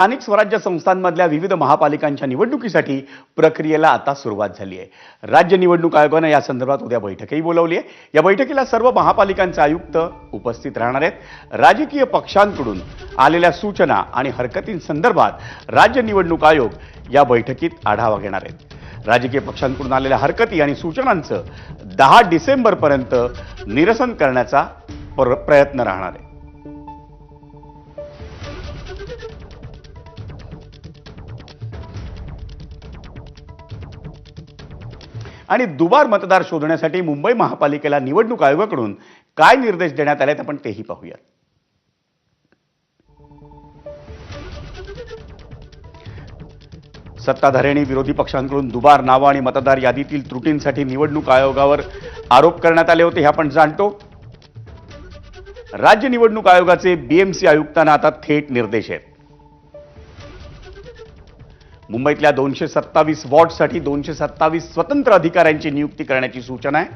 स्थानिक स्वराज्य संस्थांमधल्या विविध महापालिकांच्या निवडणुकीसाठी प्रक्रियेला आता सुरुवात झाली आहे. राज्य निवडणूक आयोगाने या संदर्भात उद्या बैठकही बोलावली आहे. या बैठकीला सर्व महापालिकांचे आयुक्त उपस्थित राहणार आहेत. राजकीय पक्षांकडून आलेल्या सूचना आणि हरकतींसंदर्भात राज्य निवडणूक आयोग या बैठकीत आढावा घेणार आहेत. राजकीय पक्षांकडून आलेल्या हरकती आणि सूचनांचं 10 डिसेंबरपर्यंत निरसन करण्याचा प्रयत्न राहणार आहे. आणि दुबार मतदार शोधण्यासाठी मुंबई महापालिकेला निवडणूक आयोगाकडून काय निर्देश देण्यात आलेत आपण तेही पाहूया. सत्ताधारी आणि विरोधी पक्षांकडून दुबार नावं आणि मतदार यादीतील त्रुटींसाठी निवडणूक आयोगावर आरोप करण्यात आले होते हे आपण जाणतो. राज्य निवडणूक आयोगाचे बीएमसी आयुक्तांना आता थेट निर्देश आहेत. मुंबईतल्या 227 वॉर्डसाठी 227 स्वतंत्र अधिकाऱ्यांची नियुक्ती करण्याची सूचना आहे.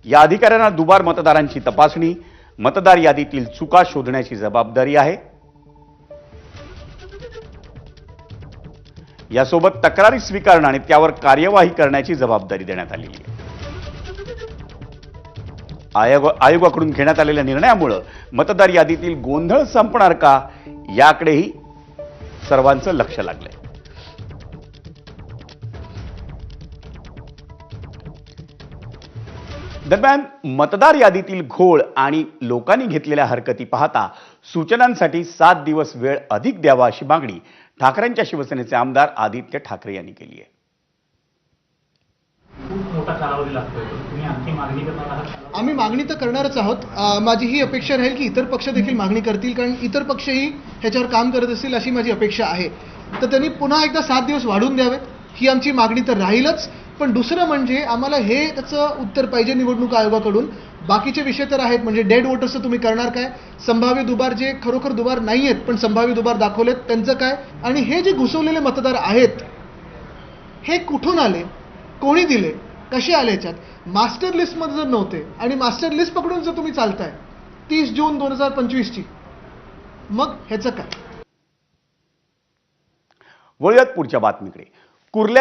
या अधिकाऱ्यांना दुबार मतदारांची तपासणी, मतदार यादीतील चुका शोधण्याची जबाबदारी आहे. यासोबत तक्रारी स्वीकारणं आणि त्यावर कार्यवाही करण्याची जबाबदारी देण्यात आलेली आहे. आयोगाकडून घेण्यात आलेल्या निर्णयामुळे मतदार यादीतील गोंधळ संपणार का याकडेही सर्वांचं लक्ष लागलंय. दरम्यान मतदार यादीतील घोळ आणि लोकांनी घेतलेल्या हरकती पाहता सूचनांसाठी 7 दिवस वेळ अधिक द्यावा अशी मागणी ठाकरेंच्या शिवसेनेचे आमदार आदित्य ठाकरे यांनी केली आहे. खूप मोठा कालावधी लागतोय, तुम्ही आणखी मागणी करणार आहात? आम्ही मागणी तर करणारच आहोत. माझी ही अपेक्षा राहील की इतर पक्ष देखील मागणी करतील, कारण इतर पक्षही ह्याच्यावर काम करत असतील अशी माझी अपेक्षा आहे. तर त्यांनी पुन्हा एकदा 7 दिवस वाढवून द्यावेत ही आमची मागणी तर राहीलच. पण दुसरं म्हणजे आम्हाला हे त्याचं उत्तर पाहिजे निवडणूक आयोगाकडून. बाकीचे विषय तर आहेत, म्हणजे डेड वोटर्सचं तुम्ही करणार काय, संभाव्य दुबार जे खरोखर दुबार नाही आहेत पण संभाव्य दुबार दाखवलेत त्यांचं काय, आणि हे जे घुसवलेले मतदार आहेत हे कुठून आले, कोणी दिले, कसे आले, याच्यात मास्टर लिस्टमध्ये जर नव्हते आणि मास्टर लिस्ट पकडून जर तुम्ही चालताय 30 जून 2025 ची, मग ह्याचं काय. वळूयात पुढच्या बातमीकडे. कुर्ल्यात